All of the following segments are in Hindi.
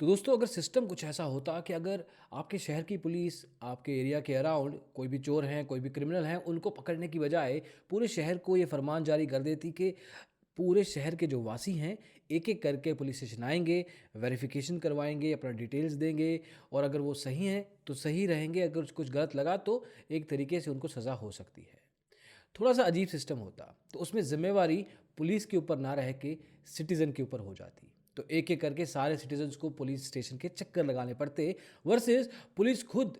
तो दोस्तों अगर सिस्टम कुछ ऐसा होता कि अगर आपके शहर की पुलिस आपके एरिया के अराउंड कोई भी चोर हैं, कोई भी क्रिमिनल हैं, उनको पकड़ने की बजाय पूरे शहर को ये फरमान जारी कर देती कि पूरे शहर के जो वासी हैं, एक-एक करके पुलिस स्टेशन आएँगे, वेरिफ़िकेशन करवाएँगे, अपना डिटेल्स देंगे और अगर वो सही हैं, तो सही रहेंगे, अगर कुछ गलत लगा तो एक तरीके से उनको सज़ा हो सकती है। थोड़ा-सा अजीब सिस्टम होता, तो उसमें ज़िम्मेवारी पुलिस के ऊपर ना रह के सिटीज़न के ऊपर हो जाती। तो एक-एक करके सारे सिटीज़न्स को पुलिस स्टेशन के चक्कर लगाने पड़ते वर्सेस पुलिस खुद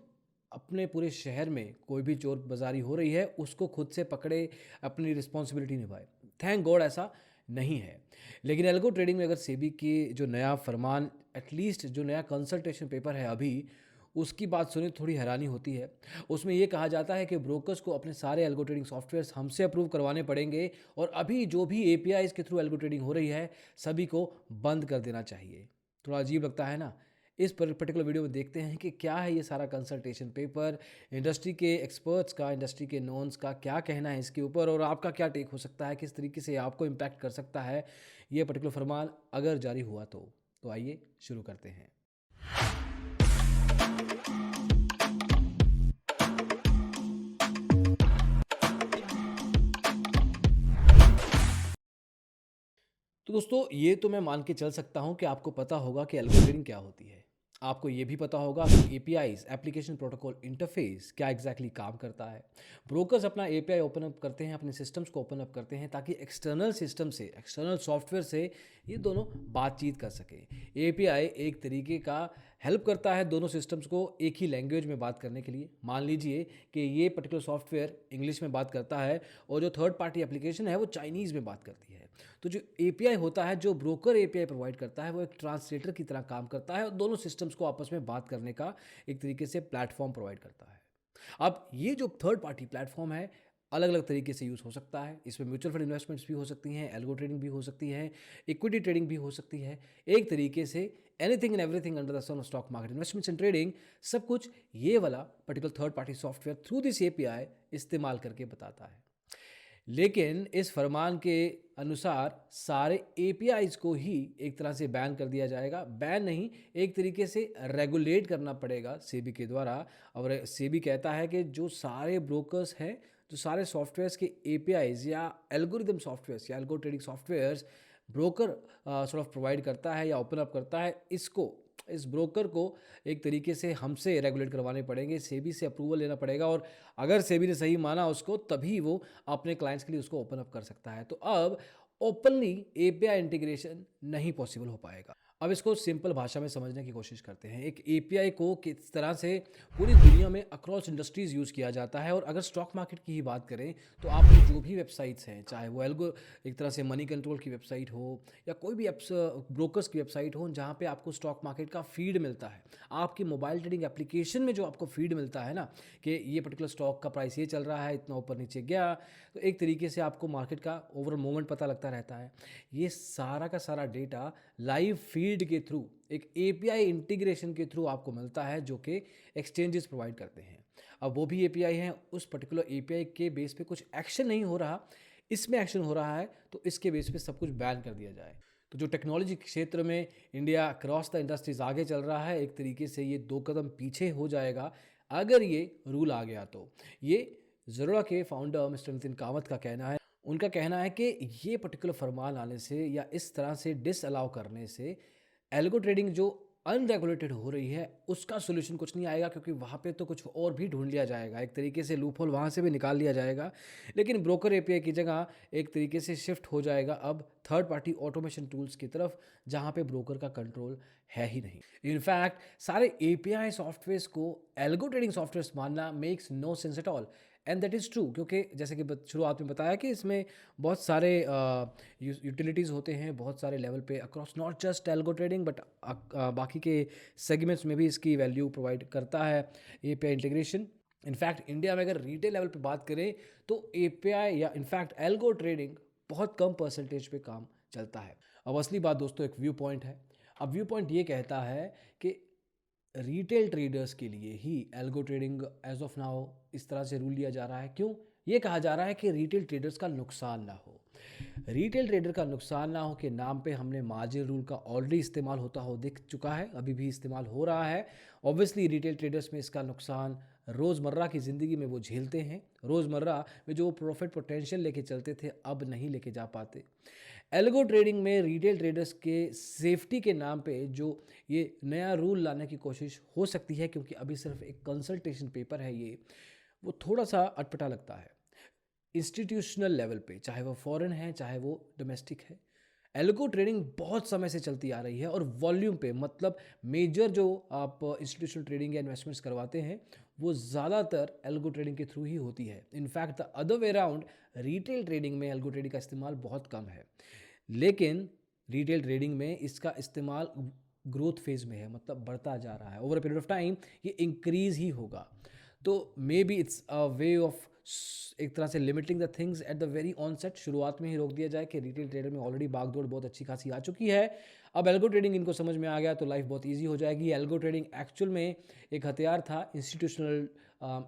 अपने पूरे शहर में कोई भी चोर बाज़ारी हो रही है, उसको खुद से पकड़े, अपनी रिस्पॉन्सिबिलिटी निभाए। थैंक गॉड ऐसा नहीं है। लेकिन एल्गो ट्रेडिंग में अगर सेबी की जो नया फरमान एटलीस्ट जो नया कंसल्टेशन पेपर है अभी, उसकी बात सुने तो थोड़ी हैरानी होती है। उसमें ये कहा जाता है कि ब्रोकर्स को अपने सारे एल्गो ट्रेडिंग सॉफ्टवेयर्स हमसे अप्रूव करवाने पड़ेंगे और अभी जो भी एपीआईज़ के थ्रू एल्गो ट्रेडिंग हो रही है, सभी को बंद कर देना चाहिए। थोड़ा अजीब लगता है ना? इस पर्टिकुलर वीडियो में देखते हैं कि क्या है ये सारा कंसल्टेशन पेपर, इंडस्ट्री के एक्सपर्ट्स का, इंडस्ट्री के नॉन्स का क्या कहना है इसके ऊपर और आपका क्या टेक हो सकता है, किस तरीके से आपको इम्पैक्ट कर सकता है ये पर्टिकुलर फरमान अगर जारी हुआ तो। तो आइए शुरू करते हैं। तो दोस्तों ये तो मैं मान के चल सकता हूँ कि आपको पता होगा कि एल्गोरिथम क्या होती है। आपको ये भी पता होगा कि एपीआईज़ एप्लीकेशन प्रोटोकॉल इंटरफेस क्या एग्जैक्टली काम करता है। ब्रोकर्स अपना एपीआई ओपन अप करते हैं, अपने सिस्टम्स को ओपन अप करते हैं ताकि एक्सटर्नल सिस्टम से, एक्सटर्नल सॉफ्टवेयर से ये दोनों बातचीत कर सकें। एपीआई एक तरीके का हेल्प करता है दोनों सिस्टम्स को एक ही लैंग्वेज में बात करने के लिए। मान लीजिए कि ये पर्टिकुलर सॉफ्टवेयर इंग्लिश में बात करता है और जो थर्ड पार्टी एप्लीकेशन है वो चाइनीज़ में बात करती है। तो जो एपीआई होता है, जो ब्रोकर एपीआई प्रोवाइड करता है, वो एक ट्रांसलेटर की तरह काम करता है और दोनों सिस्टम्स को आपस में बात करने का एक तरीके से प्लेटफॉर्म प्रोवाइड करता है। अब ये जो थर्ड पार्टी प्लेटफॉर्म है, अलग अलग तरीके से यूज़ हो सकता है। इसमें म्यूचुअल फंड इन्वेस्टमेंट्स भी हो सकती हैं, एल्गो ट्रेडिंग भी हो सकती है, इक्विटी ट्रेडिंग भी हो सकती है। एक तरीके say anything and everything under the son of stock market investments and trading, सब कुछ ये वाला particular third party software through this API इस्तेमाल करके बताता है। लेकिन इस फरमान के अनुसार सारे एपीआईज़ को ही एक तरह से बैन कर दिया जाएगा। बैन नहीं, एक तरीके से रेगुलेट करना पड़ेगा सेबी के द्वारा। और सेबी कहता है कि जो सारे ब्रोकर्स हैं, जो सारे सॉफ्टवेयर्स के एपीआईज़ या एल्गोरिदम सॉफ्टवेयर्स या algo trading softwares broker sort of provide करता है या ओपन अप करता है, इसको इस ब्रोकर को एक तरीके से हमसे रेगुलेट करवाने पड़ेंगे, सेबी से अप्रूवल लेना पड़ेगा और अगर सेबी ने सही माना उसको तभी वो अपने क्लाइंट्स के लिए उसको ओपन अप कर सकता है। तो अब ओपनली एपीआई इंटीग्रेशन नहीं पॉसिबल हो पाएगा। अब इसको सिंपल भाषा में समझने की कोशिश करते हैं। एक एपीआई को किस तरह से पूरी दुनिया में अक्रॉस इंडस्ट्रीज़ यूज़ किया जाता है और अगर स्टॉक मार्केट की ही बात करें तो आपकी जो भी वेबसाइट्स हैं, चाहे वो एल्गो एक तरह से मनी कंट्रोल की वेबसाइट हो या कोई भी एप्स ब्रोकर्स की वेबसाइट हो जहाँ पे आपको स्टॉक मार्केट का फीड मिलता है। आपकी मोबाइल ट्रेडिंग एप्लीकेशन में जो आपको फीड मिलता है ना कि ये पर्टिकुलर स्टॉक का प्राइस ये चल रहा है, इतना ऊपर नीचे गया, तो एक तरीके से आपको मार्केट का ओवरऑल मूवमेंट पता लगता रहता है। ये सारा का सारा डेटा लाइव फीड के थ्रू एक एपीआई इंटीग्रेशन के थ्रू आपको मिलता है जो कि एक्सचेंजेस प्रोवाइड करते हैं। अब वो भी एपीआई हैं, उस पर्टिकुलर एपीआई के बेस पे कुछ एक्शन नहीं हो रहा, इसमें एक्शन हो रहा है, तो इसके बेस पे सब कुछ बैन कर दिया जाए। तो जो टेक्नोलॉजी के क्षेत्र में इंडिया क्रॉस द इंडस्ट्रीज आगे चल रहा है, एक तरीके से ये 2 कदम पीछे हो जाएगा अगर ये रूल आ गया तो। ये ज़रोड़ा के फाउंडर मिस्टर नितिन कामत का कहना है। उनका कहना है कि ये पर्टिकुलर फरमान आने से या इस तरह से डिसअलाउ करने से एल्गो ट्रेडिंग जो अनरेगुलेटेड हो रही है उसका सॉल्यूशन कुछ नहीं आएगा, क्योंकि वहाँ पे तो कुछ और भी ढूंढ लिया जाएगा, एक तरीके से लूप होल वहाँ से भी निकाल लिया जाएगा। लेकिन ब्रोकर एपीआई की जगह एक तरीके से शिफ्ट हो जाएगा अब थर्ड पार्टी ऑटोमेशन टूल्स की तरफ, जहाँ पे ब्रोकर का कंट्रोल है ही नहीं। इनफैक्ट सारे एपीआई सॉफ्टवेयर्स को एल्गो ट्रेडिंग सॉफ्टवेयर्स मानना makes no sense at all. And that is true, क्योंकि जैसे कि शुरुआत में बताया कि इसमें बहुत सारे यूटिलिटीज़ होते हैं, बहुत सारे लेवल पे across not just algo trading but बाकी के सेगमेंट्स में भी इसकी वैल्यू प्रोवाइड करता है एपीआई इंटीग्रेशन। इनफैक्ट इंडिया में अगर रिटेल लेवल पे बात करें तो एपीआई या इनफैक्ट एल्गो ट्रेडिंग बहुत कम परसेंटेज पे काम चलता है। अब असली बात दोस्तों एक व्यू पॉइंट है। अब व्यू पॉइंट ये कहता है कि रिटेल ट्रेडर्स के लिए ही algo trading as of now इस तरह से रूल लिया जा रहा है। क्यों? ये कहा जा रहा है कि रिटेल ट्रेडर्स का नुकसान ना हो। रिटेल ट्रेडर का नुकसान ना हो के नाम पे हमने मार्जिन रूल का ऑलरेडी इस्तेमाल होता हो दिख चुका है, अभी भी इस्तेमाल हो रहा है। ऑब्वियसली रिटेल ट्रेडर्स में इसका नुकसान रोज़मर्रा की ज़िंदगी में वो झेलते हैं। रोज़मर्रा में जो प्रॉफिट पोटेंशियल लेके चलते थे अब नहीं लेके जा पाते। एल्गो ट्रेडिंग में रिटेल ट्रेडर्स के सेफ्टी के नाम पे जो ये नया रूल लाने की कोशिश हो सकती है, क्योंकि अभी सिर्फ एक कंसल्टेशन पेपर है ये, वो थोड़ा सा अटपटा लगता है इंस्टीट्यूशनल लेवल पे, चाहे वो फॉरेन है चाहे वो डोमेस्टिक है। एल्गो ट्रेडिंग बहुत समय से चलती आ रही है और वॉल्यूम पे, मतलब मेजर जो आप इंस्टीट्यूशनल ट्रेडिंग या इन्वेस्टमेंट्स करवाते हैं वो ज़्यादातर एल्गो ट्रेडिंग के थ्रू ही होती है। In fact the other way around, retail trading में एल्गो ट्रेडिंग का इस्तेमाल बहुत कम है, लेकिन रिटेल ट्रेडिंग में इसका इस्तेमाल ग्रोथ फेज में है, मतलब बढ़ता जा रहा है। Over a period of time ये इंक्रीज ही होगा। तो maybe it's a way of एक तरह से limiting the things at the very onset, शुरुआत में ही रोक दिया जाए कि रिटेल ट्रेडर में ऑलरेडी भागदौड़ बहुत अच्छी खासी आ चुकी है। अब एल्गो ट्रेडिंग इनको समझ में आ गया तो लाइफ बहुत ईजी हो जाएगी। एल्गो ट्रेडिंग एक्चुअल में एक हथियार था इंस्टीट्यूशनल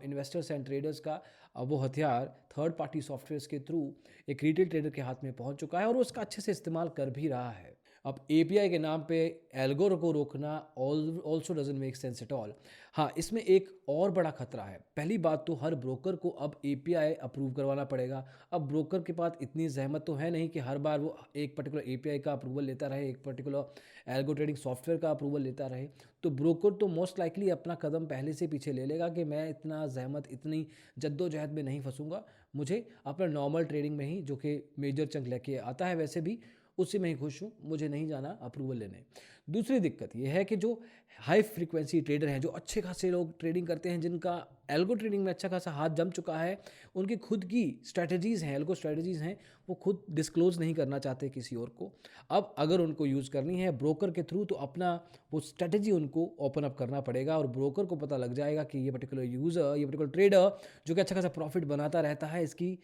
इन्वेस्टर्स एंड ट्रेडर्स का। अब वो हथियार थर्ड पार्टी सॉफ्टवेयर्स के थ्रू एक रिटेल ट्रेडर के हाथ में पहुंच चुका है और वो उसका अच्छे से इस्तेमाल कर भी रहा है। अब एपीआई के नाम पे एल्गो को रोकना also doesn't make sense at all. हाँ, इसमें एक और बड़ा खतरा है। पहली बात तो हर ब्रोकर को अब एपीआई अप्रूव करवाना पड़ेगा। अब ब्रोकर के पास इतनी जहमत तो है नहीं कि हर बार वो एक पर्टिकुलर एपीआई का अप्रूवल लेता रहे, एक पर्टिकुलर एल्गो ट्रेडिंग सॉफ्टवेयर का अप्रूवल लेता रहे। तो ब्रोकर तो मोस्ट लाइकली अपना कदम पहले से पीछे ले लेगा कि मैं इतना जहमत, इतनी जद्दोजहद में नहीं फंसूंगा, मुझे अपना नॉर्मल ट्रेडिंग में ही, जो कि मेजर चंक लेके आता है वैसे भी, उसी में ही खुश हूँ, मुझे नहीं जाना अप्रूवल लेने। दूसरी दिक्कत यह है कि जो हाई फ्रीक्वेंसी ट्रेडर हैं, जो अच्छे खासे लोग ट्रेडिंग करते हैं, जिनका एल्गो ट्रेडिंग में अच्छा खासा हाथ जम चुका है, उनकी खुद की स्ट्रैटेजीज़ हैं, एल्गो स्ट्रैटेजीज़ हैं, वो खुद डिस्क्लोज नहीं करना चाहते किसी और को। अब अगर उनको यूज़ करनी है ब्रोकर के थ्रू तो अपना वो स्ट्रैटेजी उनको ओपन अप करना पड़ेगा और ब्रोकर को पता लग जाएगा कि ये पर्टिकुलर यूज़र, ये पर्टिकुलर ट्रेडर जो कि अच्छा खासा प्रॉफिट बनाता रहता है, इसकी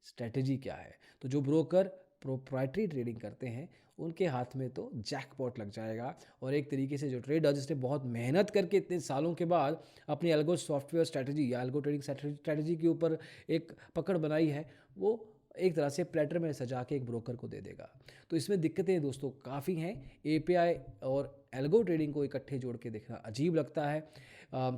स्ट्रैटेजी क्या है। तो जो ब्रोकर प्रोप्राइटरी ट्रेडिंग करते हैं उनके हाथ में तो जैकपॉट लग जाएगा। और एक तरीके से जो ट्रेडर जिसने बहुत मेहनत करके इतने सालों के बाद अपनी एल्गो सॉफ्टवेयर स्ट्रैटेजी या एल्गो ट्रेडिंग स्ट्रैटेजी के ऊपर एक पकड़ बनाई है, वो एक तरह से प्लेटर में सजा के एक ब्रोकर को दे देगा। तो इसमें दिक्कतें दोस्तों काफ़ी हैं। एपीआई और एल्गो ट्रेडिंग को इकट्ठे जोड़ के देखना अजीब लगता है।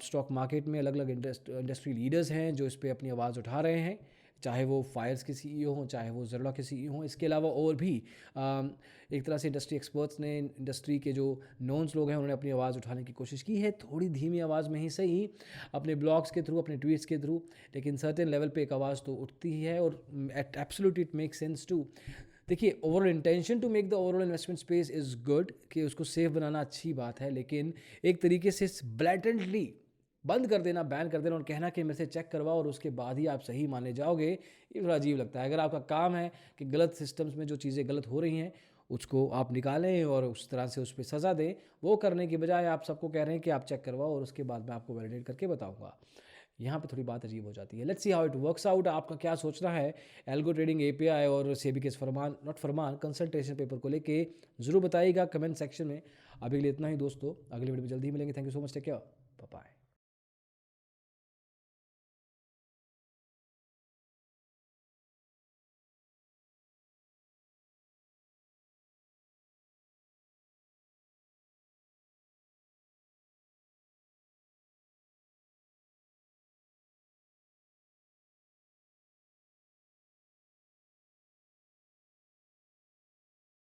स्टॉक मार्केट में अलग अलग इंडस्ट्री लीडर्स हैं जो इस पर अपनी आवाज़ उठा रहे हैं, चाहे वो फायर्स के सीईओ हों, चाहे वो ज़रोड़ा के सीईओ हों। इसके अलावा और भी एक तरह से इंडस्ट्री एक्सपर्ट्स ने, इंडस्ट्री के जो नोन्स लोग हैं, उन्होंने अपनी आवाज़ उठाने की कोशिश की है, थोड़ी धीमी आवाज़ में ही सही, अपने ब्लॉग्स के थ्रू, अपने ट्वीट्स के थ्रू, लेकिन सर्टेन लेवल पे एक आवाज़ तो उठती ही है। और at absolutely it make sense too. देखिए, overall intention to make the overall investment space is good, कि उसको सेफ बनाना अच्छी बात है, लेकिन एक तरीके से ब्लैटेंटली बंद कर देना, बैन कर देना और कहना कि मेरे से चेक करवाओ और उसके बाद ही आप सही माने जाओगे, ये थोड़ा अजीब लगता है। अगर आपका काम है कि गलत सिस्टम्स में जो चीज़ें गलत हो रही हैं उसको आप निकालें और उस तरह से उस पर सज़ा दें, वो करने की बजाय आप सबको कह रहे हैं कि आप चेक करवाओ और उसके बाद मैं आपको वैलिडेट करके बताऊंगा, यहाँ पे थोड़ी बात अजीब हो जाती है। Let's see how it works out. आपका क्या सोचना है एल्गो ट्रेडिंग, एपीआई और सेबी के फरमान, नॉट फरमान, कंसल्टेशन पेपर को लेके ज़रूर बताइएगा कमेंट सेक्शन में। अभी के लिए इतना ही दोस्तों, अगली वीडियो में जल्दी ही मिलेंगे। Thank you so much, take care, bye bye.